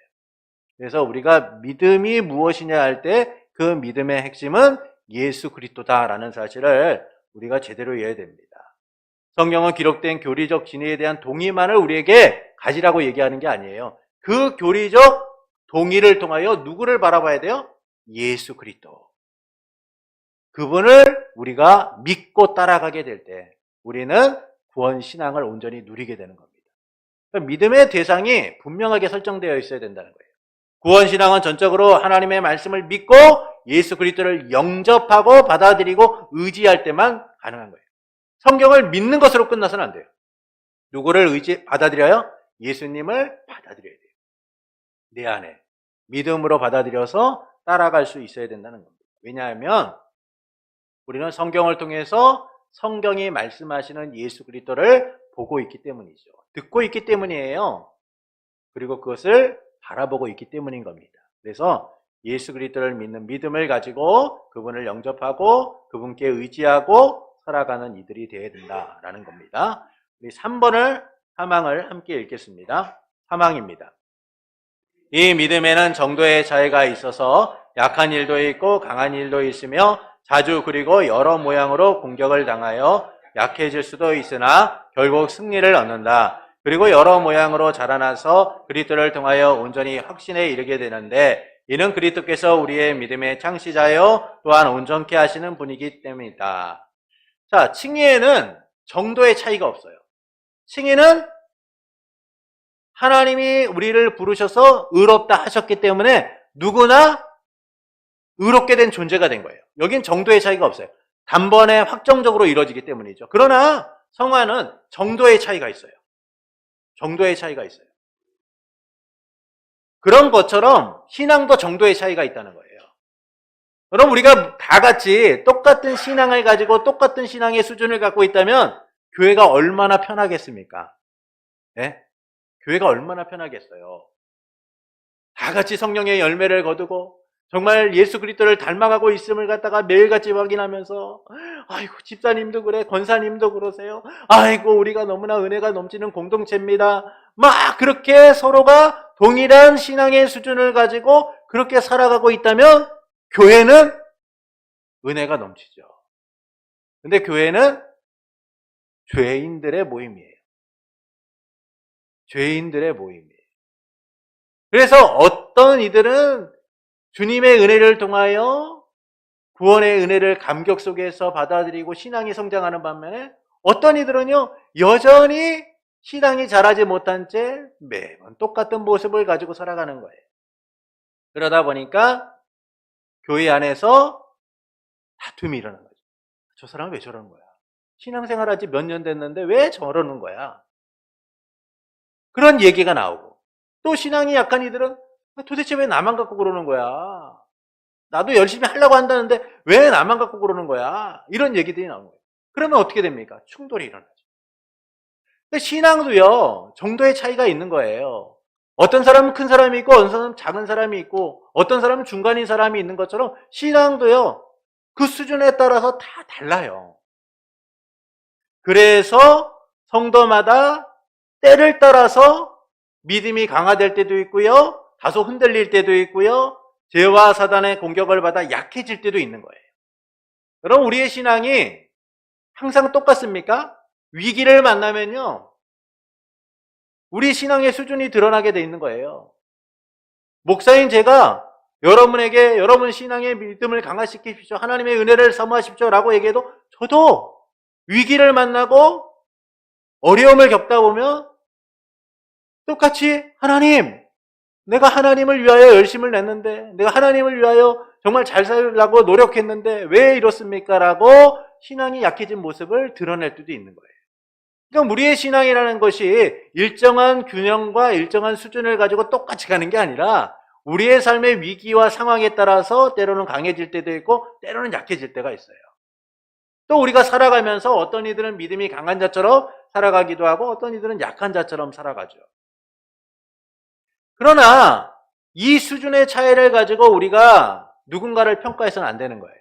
그래서 우리가 믿음이 무엇이냐 할 때 그 믿음의 핵심은 예수 그리스도다라는 사실을 우리가 제대로 이해해야 됩니다. 성경은 기록된 교리적 진리에 대한 동의만을 우리에게 가지라고 얘기하는 게 아니에요. 그 교리적 동의를 통하여 누구를 바라봐야 돼요? 예수 그리스도. 그분을 우리가 믿고 따라가게 될 때 우리는 구원 신앙을 온전히 누리게 되는 겁니다. 믿음의 대상이 분명하게 설정되어 있어야 된다는 거예요. 구원 신앙은 전적으로 하나님의 말씀을 믿고 예수 그리스도를 영접하고 받아들이고 의지할 때만 가능한 거예요. 성경을 믿는 것으로 끝나서는 안 돼요. 누구를 받아들여요? 예수님을 받아들여야 돼요. 내 안에 믿음으로 받아들여서 따라갈 수 있어야 된다는 겁니다. 왜냐하면 우리는 성경을 통해서 성경이 말씀하시는 예수 그리스도를 보고 있기 때문이죠. 듣고 있기 때문이에요. 그리고 그것을 바라보고 있기 때문인 겁니다. 그래서 예수 그리스도를 믿는 믿음을 가지고 그분을 영접하고 그분께 의지하고 살아가는 이들이 되어야 된다라는 겁니다. 우리 3번을 사망을 함께 읽겠습니다. 사망입니다. 이 믿음에는 정도의 차이가 있어서 약한 일도 있고 강한 일도 있으며 자주 그리고 여러 모양으로 공격을 당하여 약해질 수도 있으나 결국 승리를 얻는다. 그리고 여러 모양으로 자라나서 그리스도를 통하여 온전히 확신에 이르게 되는데 이는 그리스도께서 우리의 믿음의 창시자요 또한 온전케 하시는 분이기 때문이다. 자, 칭의에는 정도의 차이가 없어요. 칭의는 하나님이 우리를 부르셔서 의롭다 하셨기 때문에 누구나 의롭게 된 존재가 된 거예요. 여긴 정도의 차이가 없어요. 단번에 확정적으로 이루어지기 때문이죠. 그러나 성화는 정도의 차이가 있어요. 정도의 차이가 있어요. 그런 것처럼 신앙도 정도의 차이가 있다는 거예요. 여러분 우리가 다 같이 똑같은 신앙을 가지고 똑같은 신앙의 수준을 갖고 있다면 교회가 얼마나 편하겠습니까? 네? 교회가 얼마나 편하겠어요. 다 같이 성령의 열매를 거두고 정말 예수 그리스도를 닮아가고 있음을 갖다가 매일같이 확인하면서 아이고 집사님도 그래 권사님도 그러세요. 아이고 우리가 너무나 은혜가 넘치는 공동체입니다. 막 그렇게 서로가 동일한 신앙의 수준을 가지고 그렇게 살아가고 있다면 교회는 은혜가 넘치죠. 근데 교회는 죄인들의 모임이에요. 죄인들의 모임이에요. 그래서 어떤 이들은 주님의 은혜를 통하여 구원의 은혜를 감격 속에서 받아들이고 신앙이 성장하는 반면에 어떤 이들은요 여전히 신앙이 자라지 못한 채 매번 똑같은 모습을 가지고 살아가는 거예요. 그러다 보니까 교회 안에서 다툼이 일어나는 거죠. 저 사람은 왜 저러는 거야? 신앙생활 한지 몇 년 됐는데 왜 저러는 거야? 그런 얘기가 나오고 또 신앙이 약한 이들은 도대체 왜 나만 갖고 그러는 거야? 나도 열심히 하려고 한다는데 왜 나만 갖고 그러는 거야? 이런 얘기들이 나오는 거예요. 그러면 어떻게 됩니까? 충돌이 일어나죠. 근데 신앙도요, 정도의 차이가 있는 거예요. 어떤 사람은 큰 사람이 있고, 어떤 사람은 작은 사람이 있고, 어떤 사람은 중간인 사람이 있는 것처럼 신앙도요, 그 수준에 따라서 다 달라요. 그래서 성도마다 때를 따라서 믿음이 강화될 때도 있고요, 다소 흔들릴 때도 있고요, 죄와 사단의 공격을 받아 약해질 때도 있는 거예요. 그럼 우리의 신앙이 항상 똑같습니까? 위기를 만나면요, 우리 신앙의 수준이 드러나게 돼 있는 거예요. 목사인 제가 여러분에게 여러분 신앙의 믿음을 강화시키십시오. 하나님의 은혜를 사모하십시오. 라고 얘기해도 저도 위기를 만나고 어려움을 겪다 보면 똑같이 하나님, 내가 하나님을 위하여 열심을 냈는데, 내가 하나님을 위하여 정말 잘 살려고 노력했는데 왜 이렇습니까? 라고 신앙이 약해진 모습을 드러낼 때도 있는 거예요. 그러니까 우리의 신앙이라는 것이 일정한 균형과 일정한 수준을 가지고 똑같이 가는 게 아니라 우리의 삶의 위기와 상황에 따라서 때로는 강해질 때도 있고 때로는 약해질 때가 있어요. 또 우리가 살아가면서 어떤 이들은 믿음이 강한 자처럼 살아가기도 하고 어떤 이들은 약한 자처럼 살아가죠. 그러나 이 수준의 차이를 가지고 우리가 누군가를 평가해서는 안 되는 거예요.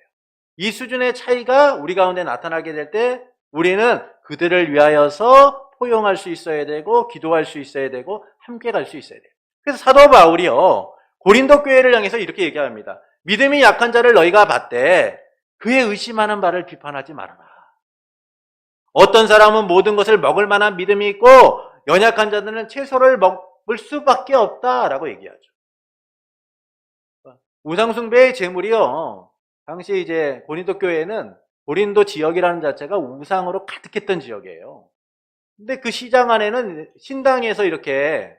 이 수준의 차이가 우리 가운데 나타나게 될 때 우리는 그들을 위하여서 포용할 수 있어야 되고 기도할 수 있어야 되고 함께 갈 수 있어야 돼요. 그래서 사도 바울이요 고린도 교회를 향해서 이렇게 얘기합니다. 믿음이 약한 자를 너희가 봤되 그의 의심하는 바를 비판하지 말아라. 어떤 사람은 모든 것을 먹을 만한 믿음이 있고 연약한 자들은 채소를 먹을 수밖에 없다라고 얘기하죠. 우상숭배의 제물이요. 당시 이제 고린도 교회는 고린도 지역이라는 자체가 우상으로 가득했던 지역이에요. 근데 그 시장 안에는 신당에서 이렇게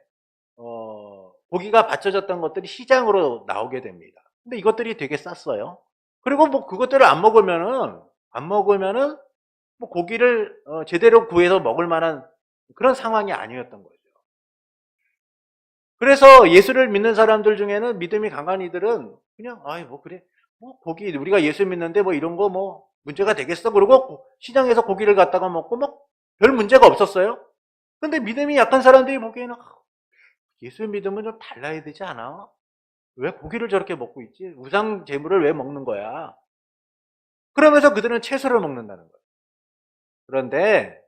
고기가 바쳐졌던 것들이 시장으로 나오게 됩니다. 근데 이것들이 되게 쌌어요. 그리고 뭐 그것들을 안 먹으면은 뭐 고기를 제대로 구해서 먹을 만한 그런 상황이 아니었던 거죠. 그래서 예수를 믿는 사람들 중에는 믿음이 강한 이들은 그냥 아이 뭐 그래 뭐 고기 우리가 예수 믿는데 뭐 이런 거 뭐 문제가 되겠어 그러고 시장에서 고기를 갖다가 먹고 뭐 별 문제가 없었어요. 근데 믿음이 약한 사람들이 보기에는 예수 믿음은 좀 달라야 되지 않아? 왜 고기를 저렇게 먹고 있지? 우상 제물을 왜 먹는 거야? 그러면서 그들은 채소를 먹는다는 거예요. 그런데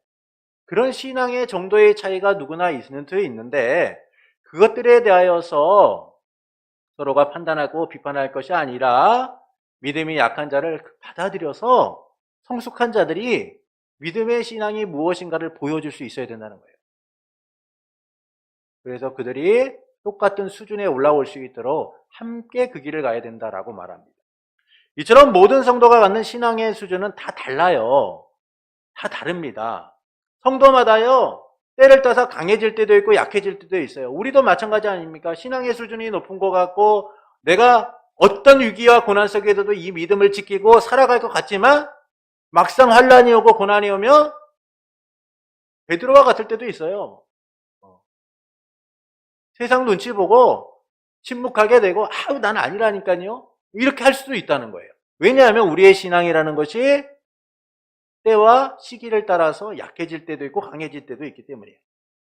그런 신앙의 정도의 차이가 누구나 있는 데 있는데 그것들에 대하여서 서로가 판단하고 비판할 것이 아니라 믿음이 약한 자를 받아들여서 성숙한 자들이 믿음의 신앙이 무엇인가를 보여줄 수 있어야 된다는 거예요. 그래서 그들이 똑같은 수준에 올라올 수 있도록 함께 그 길을 가야 된다라고 말합니다. 이처럼 모든 성도가 갖는 신앙의 수준은 다 달라요. 다 다릅니다. 성도마다요, 때를 따서 강해질 때도 있고 약해질 때도 있어요. 우리도 마찬가지 아닙니까? 신앙의 수준이 높은 것 같고 내가 어떤 위기와 고난 속에서도 이 믿음을 지키고 살아갈 것 같지만 막상 환란이 오고 고난이 오면 베드로와 같을 때도 있어요. 세상 눈치 보고 침묵하게 되고 아우 난 아니라니까요. 이렇게 할 수도 있다는 거예요. 왜냐하면 우리의 신앙이라는 것이 때와 시기를 따라서 약해질 때도 있고 강해질 때도 있기 때문이에요.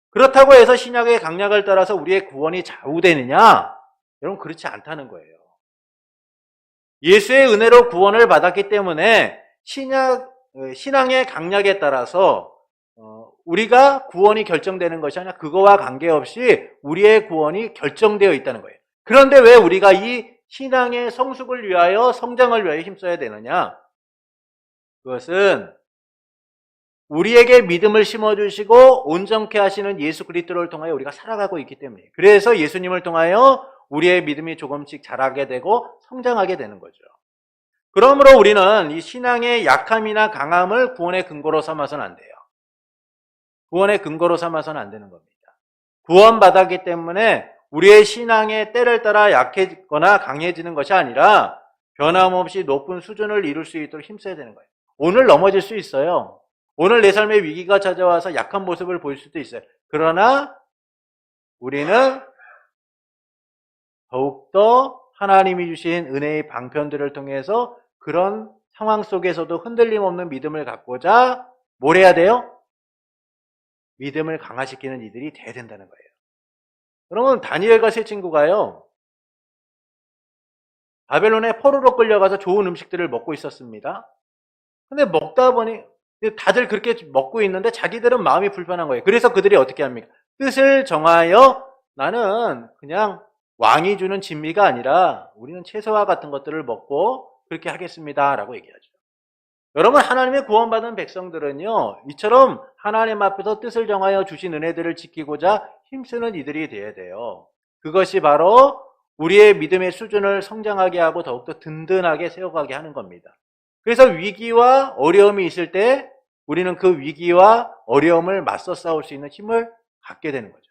그렇다고 해서 신약의 강약을 따라서 우리의 구원이 좌우되느냐? 여러분 그렇지 않다는 거예요. 예수의 은혜로 구원을 받았기 때문에 신앙의 강약에 따라서 우리가 구원이 결정되는 것이 아니라 그거와 관계없이 우리의 구원이 결정되어 있다는 거예요. 그런데 왜 우리가 이 신앙의 성숙을 위하여 성장을 위하여 힘써야 되느냐? 그것은 우리에게 믿음을 심어주시고 온전케 하시는 예수 그리스도를 통하여 우리가 살아가고 있기 때문이에요. 그래서 예수님을 통하여 우리의 믿음이 조금씩 자라게 되고 성장하게 되는 거죠. 그러므로 우리는 이 신앙의 약함이나 강함을 구원의 근거로 삼아서는 안 돼요. 구원의 근거로 삼아서는 안 되는 겁니다. 구원받았기 때문에 우리의 신앙의 때를 따라 약해지거나 강해지는 것이 아니라 변함없이 높은 수준을 이룰 수 있도록 힘써야 되는 거예요. 오늘 넘어질 수 있어요. 오늘 내 삶에 위기가 찾아와서 약한 모습을 보일 수도 있어요. 그러나 우리는 더욱더 하나님이 주신 은혜의 방편들을 통해서 그런 상황 속에서도 흔들림 없는 믿음을 갖고자 뭘 해야 돼요? 믿음을 강화시키는 이들이 돼야 된다는 거예요. 그러면 다니엘과 세 친구가요, 바벨론에 포로로 끌려가서 좋은 음식들을 먹고 있었습니다. 근데 먹다 보니 다들 그렇게 먹고 있는데 자기들은 마음이 불편한 거예요. 그래서 그들이 어떻게 합니까? 뜻을 정하여 나는 그냥 왕이 주는 진미가 아니라 우리는 채소와 같은 것들을 먹고 그렇게 하겠습니다 라고 얘기하죠. 여러분, 하나님의 구원받은 백성들은요, 이처럼 하나님 앞에서 뜻을 정하여 주신 은혜들을 지키고자 힘쓰는 이들이 되어야 돼요. 그것이 바로 우리의 믿음의 수준을 성장하게 하고 더욱더 든든하게 세워가게 하는 겁니다. 그래서 위기와 어려움이 있을 때 우리는 그 위기와 어려움을 맞서 싸울 수 있는 힘을 갖게 되는 거죠.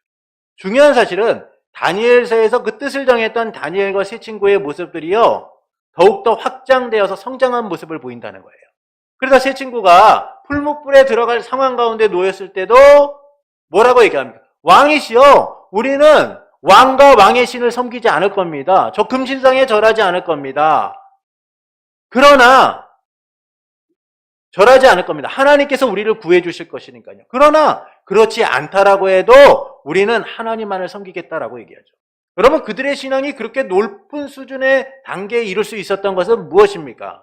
중요한 사실은 다니엘서에서 그 뜻을 정했던 다니엘과 세 친구의 모습들이요, 더욱더 확장되어서 성장한 모습을 보인다는 거예요. 그래서 세 친구가 풀무불에 들어갈 상황 가운데 놓였을 때도 뭐라고 얘기합니까? 왕이시여, 우리는 왕과 왕의 신을 섬기지 않을 겁니다. 저 금신상에 절하지 않을 겁니다. 그러나 절하지 않을 겁니다. 하나님께서 우리를 구해 주실 것이니까요. 그러나 그렇지 않다라고 해도 우리는 하나님만을 섬기겠다라고 얘기하죠. 여러분, 그들의 신앙이 그렇게 높은 수준의 단계에 이룰 수 있었던 것은 무엇입니까?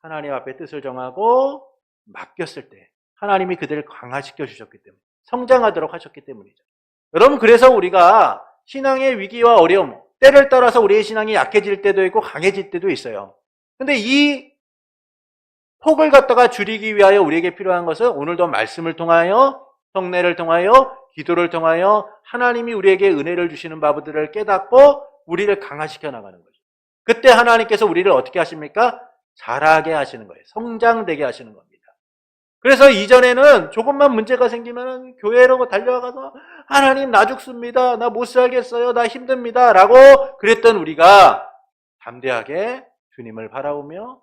하나님 앞에 뜻을 정하고 맡겼을 때 하나님이 그들을 강화시켜 주셨기 때문에, 성장하도록 하셨기 때문이죠. 여러분, 그래서 우리가 신앙의 위기와 어려움, 때를 따라서 우리의 신앙이 약해질 때도 있고 강해질 때도 있어요. 근데 이 폭을 갖다가 줄이기 위하여 우리에게 필요한 것은 오늘도 말씀을 통하여, 성례를 통하여, 기도를 통하여 하나님이 우리에게 은혜를 주시는 바들을 깨닫고 우리를 강화시켜 나가는 거죠. 그때 하나님께서 우리를 어떻게 하십니까? 자라게 하시는 거예요. 성장되게 하시는 겁니다. 그래서 이전에는 조금만 문제가 생기면 교회로 달려가서 하나님 나 죽습니다. 나 못 살겠어요. 나 힘듭니다. 라고 그랬던 우리가 담대하게 주님을 바라보며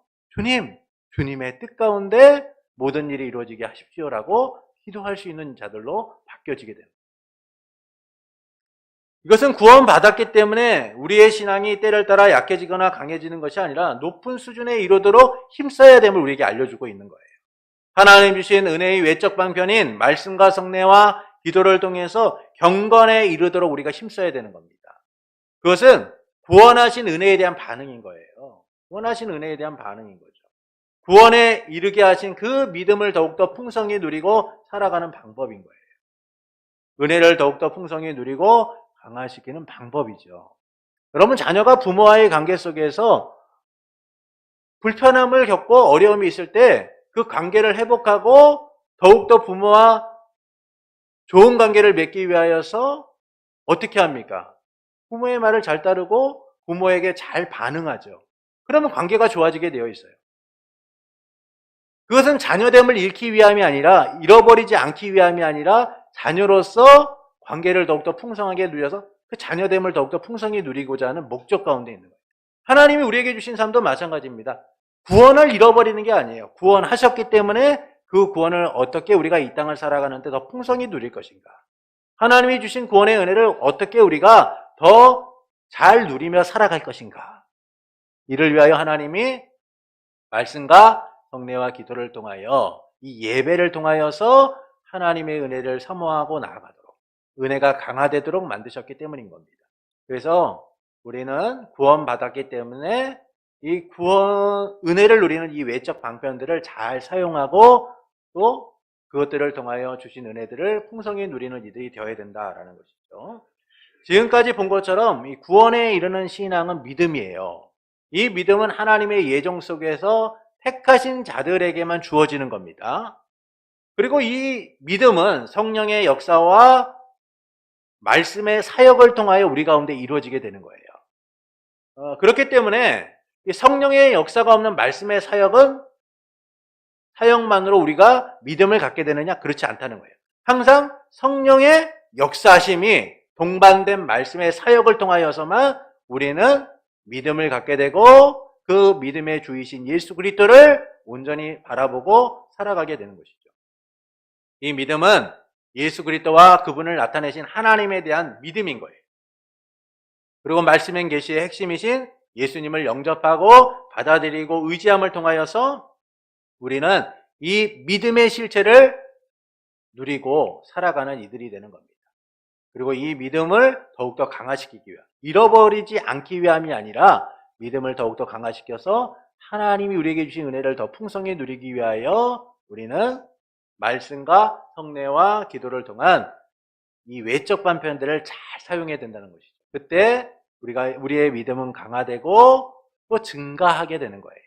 주님의 뜻 가운데 모든 일이 이루어지게 하십시오라고 기도할 수 있는 자들로 바뀌어지게 됩니다. 이것은 구원받았기 때문에 우리의 신앙이 때를 따라 약해지거나 강해지는 것이 아니라 높은 수준에 이르도록 힘써야 됨을 우리에게 알려주고 있는 거예요. 하나님 주신 은혜의 외적 방편인 말씀과 성례와 기도를 통해서 경건에 이르도록 우리가 힘써야 되는 겁니다. 그것은 구원하신 은혜에 대한 반응인 거예요. 구원하신 은혜에 대한 반응인 거죠. 구원에 이르게 하신 그 믿음을 더욱더 풍성히 누리고 살아가는 방법인 거예요. 은혜를 더욱더 풍성히 누리고 강화시키는 방법이죠. 여러분, 자녀가 부모와의 관계 속에서 불편함을 겪고 어려움이 있을 때 그 관계를 회복하고 더욱더 부모와 좋은 관계를 맺기 위하여서 어떻게 합니까? 부모의 말을 잘 따르고 부모에게 잘 반응하죠. 그러면 관계가 좋아지게 되어 있어요. 그것은 자녀됨을 잃기 위함이 아니라, 잃어버리지 않기 위함이 아니라 자녀로서 관계를 더욱더 풍성하게 누려서 그 자녀됨을 더욱더 풍성히 누리고자 하는 목적 가운데 있는 거예요. 하나님이 우리에게 주신 삶도 마찬가지입니다. 구원을 잃어버리는 게 아니에요. 구원하셨기 때문에 그 구원을 어떻게 우리가 이 땅을 살아가는데 더 풍성히 누릴 것인가. 하나님이 주신 구원의 은혜를 어떻게 우리가 더 잘 누리며 살아갈 것인가. 이를 위하여 하나님이 말씀과 성례와 기도를 통하여, 이 예배를 통하여서 하나님의 은혜를 사모하고 나아가도록, 은혜가 강화되도록 만드셨기 때문인 겁니다. 그래서 우리는 구원받았기 때문에 이 구원, 은혜를 누리는 이 외적 방편들을 잘 사용하고 또 그것들을 통하여 주신 은혜들을 풍성히 누리는 이들이 되어야 된다라는 것이죠. 지금까지 본 것처럼 이 구원에 이르는 신앙은 믿음이에요. 이 믿음은 하나님의 예정 속에서 택하신 자들에게만 주어지는 겁니다. 그리고 이 믿음은 성령의 역사와 말씀의 사역을 통하여 우리 가운데 이루어지게 되는 거예요. 그렇기 때문에 이 성령의 역사가 없는 말씀의 사역만으로 우리가 믿음을 갖게 되느냐? 그렇지 않다는 거예요. 항상 성령의 역사심이 동반된 말씀의 사역을 통하여서만 우리는 믿음을 갖게 되고 그 믿음의 주이신 예수 그리스도를 온전히 바라보고 살아가게 되는 것이죠. 이 믿음은 예수 그리스도와 그분을 나타내신 하나님에 대한 믿음인 거예요. 그리고 말씀의 계시의 핵심이신 예수님을 영접하고 받아들이고 의지함을 통하여서 우리는 이 믿음의 실체를 누리고 살아가는 이들이 되는 겁니다. 그리고 이 믿음을 더욱더 강화시키기 위함, 잃어버리지 않기 위함이 아니라 믿음을 더욱더 강화시켜서 하나님이 우리에게 주신 은혜를 더 풍성히 누리기 위하여 우리는 말씀과 성례와 기도를 통한 이 외적 반편들을 잘 사용해야 된다는 것이죠. 그때 우리의 믿음은 강화되고 또 증가하게 되는 거예요.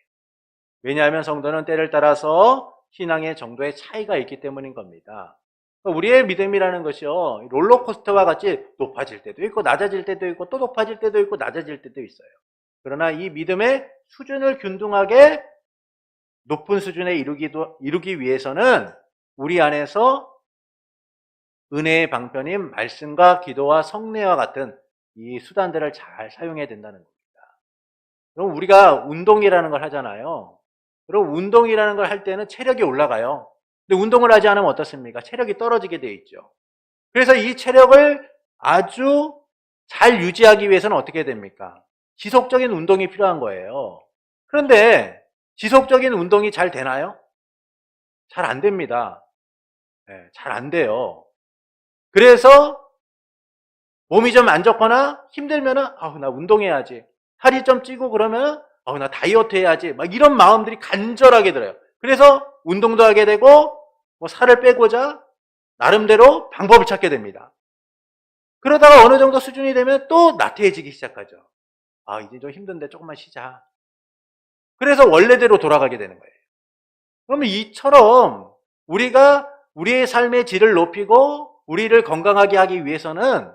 왜냐하면 성도는 때를 따라서 신앙의 정도의 차이가 있기 때문인 겁니다. 우리의 믿음이라는 것이요, 롤러코스터와 같이 높아질 때도 있고 낮아질 때도 있고 또 높아질 때도 있고 낮아질 때도 있어요. 그러나 이 믿음의 수준을 균등하게 높은 수준에 이루기 위해서는 우리 안에서 은혜의 방편인 말씀과 기도와 성례와 같은 이 수단들을 잘 사용해야 된다는 겁니다. 그럼 우리가 운동이라는 걸 하잖아요. 그럼 운동이라는 걸 할 때는 체력이 올라가요. 근데 운동을 하지 않으면 어떻습니까? 체력이 떨어지게 되어 있죠. 그래서 이 체력을 아주 잘 유지하기 위해서는 어떻게 됩니까? 지속적인 운동이 필요한 거예요. 그런데 지속적인 운동이 잘 되나요? 잘 안 됩니다. 네, 잘 안 돼요. 그래서 몸이 좀 안 좋거나 힘들면은 나 운동해야지. 살이 좀 찌고 그러면 나 다이어트 해야지. 막 이런 마음들이 간절하게 들어요. 그래서 운동도 하게 되고 살을 빼고자 나름대로 방법을 찾게 됩니다. 그러다가 어느 정도 수준이 되면 또 나태해지기 시작하죠. 이제 좀 힘든데 조금만 쉬자. 그래서 원래대로 돌아가게 되는 거예요. 그러면 이처럼 우리가 우리의 삶의 질을 높이고 우리를 건강하게 하기 위해서는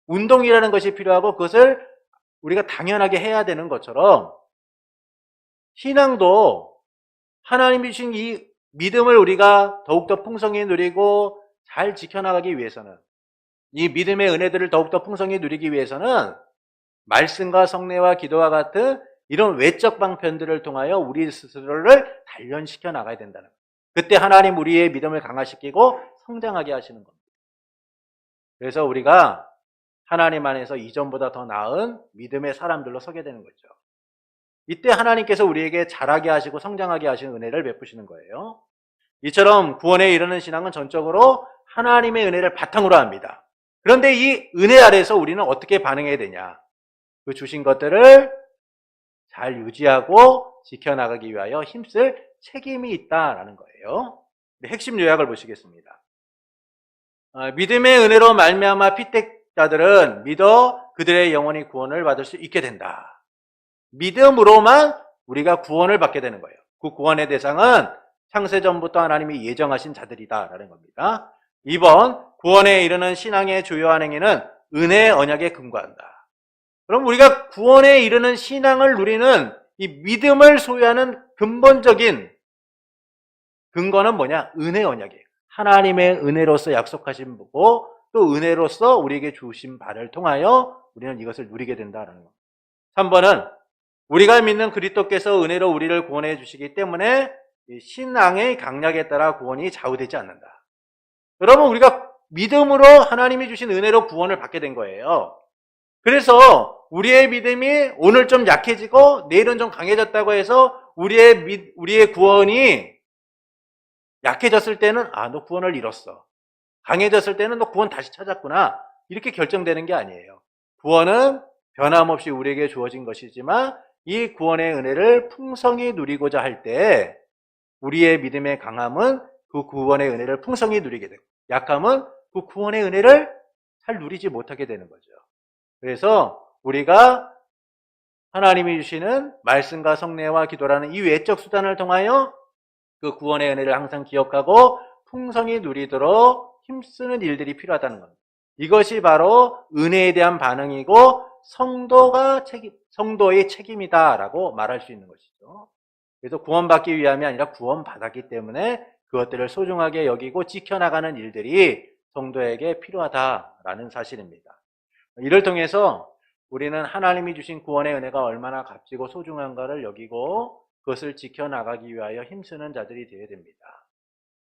운동이라는 것이 필요하고 그것을 우리가 당연하게 해야 되는 것처럼 신앙도 하나님이 주신 이 믿음을 우리가 더욱더 풍성히 누리고 잘 지켜나가기 위해서는, 이 믿음의 은혜들을 더욱더 풍성히 누리기 위해서는 말씀과 성례와 기도와 같은 이런 외적 방편들을 통하여 우리 스스로를 단련시켜 나가야 된다는 거예요. 그때 하나님 우리의 믿음을 강화시키고 성장하게 하시는 겁니다. 그래서 우리가 하나님 안에서 이전보다 더 나은 믿음의 사람들로 서게 되는 거죠. 이때 하나님께서 우리에게 자라게 하시고 성장하게 하시는 은혜를 베푸시는 거예요. 이처럼 구원에 이르는 신앙은 전적으로 하나님의 은혜를 바탕으로 합니다. 그런데 이 은혜 아래서 우리는 어떻게 반응해야 되냐? 그 주신 것들을 잘 유지하고 지켜나가기 위하여 힘쓸 책임이 있다라는 거예요. 핵심 요약을 보시겠습니다. 믿음의 은혜로 말미암아 피택자들은 믿어 그들의 영혼이 구원을 받을 수 있게 된다. 믿음으로만 우리가 구원을 받게 되는 거예요. 그 구원의 대상은 창세전부터 하나님이 예정하신 자들이다라는 겁니다. 2번, 구원에 이르는 신앙의 주요한 행위는 은혜의 언약에 근거한다. 그럼 우리가 구원에 이르는 신앙을 누리는 이 믿음을 소유하는 근본적인 근거는 뭐냐? 은혜 언약이에요. 하나님의 은혜로서 약속하신 거고 또 은혜로서 우리에게 주신 바를 통하여 우리는 이것을 누리게 된다는 겁니다. 3번은 우리가 믿는 그리스도께서 은혜로 우리를 구원해 주시기 때문에 신앙의 강약에 따라 구원이 좌우되지 않는다. 여러분, 우리가 믿음으로 하나님이 주신 은혜로 구원을 받게 된 거예요. 그래서 우리의 믿음이 오늘 좀 약해지고 내일은 좀 강해졌다고 해서 우리의 구원이 약해졌을 때는 너 구원을 잃었어. 강해졌을 때는 너 구원 다시 찾았구나. 이렇게 결정되는 게 아니에요. 구원은 변함없이 우리에게 주어진 것이지만 이 구원의 은혜를 풍성히 누리고자 할 때 우리의 믿음의 강함은 그 구원의 은혜를 풍성히 누리게 되고 약함은 그 구원의 은혜를 잘 누리지 못하게 되는 거죠. 그래서 우리가 하나님이 주시는 말씀과 성례와 기도라는 이 외적 수단을 통하여 그 구원의 은혜를 항상 기억하고 풍성히 누리도록 힘쓰는 일들이 필요하다는 겁니다. 이것이 바로 은혜에 대한 반응이고 성도의 책임이다라고 말할 수 있는 것이죠. 그래서 구원받기 위함이 아니라 구원받았기 때문에 그것들을 소중하게 여기고 지켜나가는 일들이 성도에게 필요하다라는 사실입니다. 이를 통해서 우리는 하나님이 주신 구원의 은혜가 얼마나 값지고 소중한가를 여기고 그것을 지켜나가기 위하여 힘쓰는 자들이 되어야 됩니다.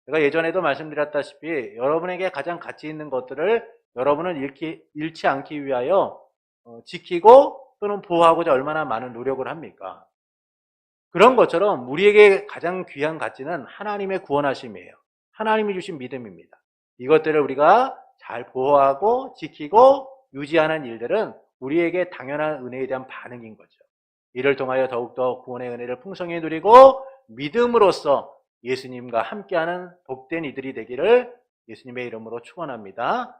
제가 예전에도 말씀드렸다시피 여러분에게 가장 가치 있는 것들을 여러분은 잃지 않기 위하여 지키고 또는 보호하고자 얼마나 많은 노력을 합니까? 그런 것처럼 우리에게 가장 귀한 가치는 하나님의 구원하심이에요. 하나님이 주신 믿음입니다. 이것들을 우리가 잘 보호하고 지키고 유지하는 일들은 우리에게 당연한 은혜에 대한 반응인 거죠. 이를 통하여 더욱더 구원의 은혜를 풍성히 누리고 믿음으로써 예수님과 함께하는 복된 이들이 되기를 예수님의 이름으로 축원합니다.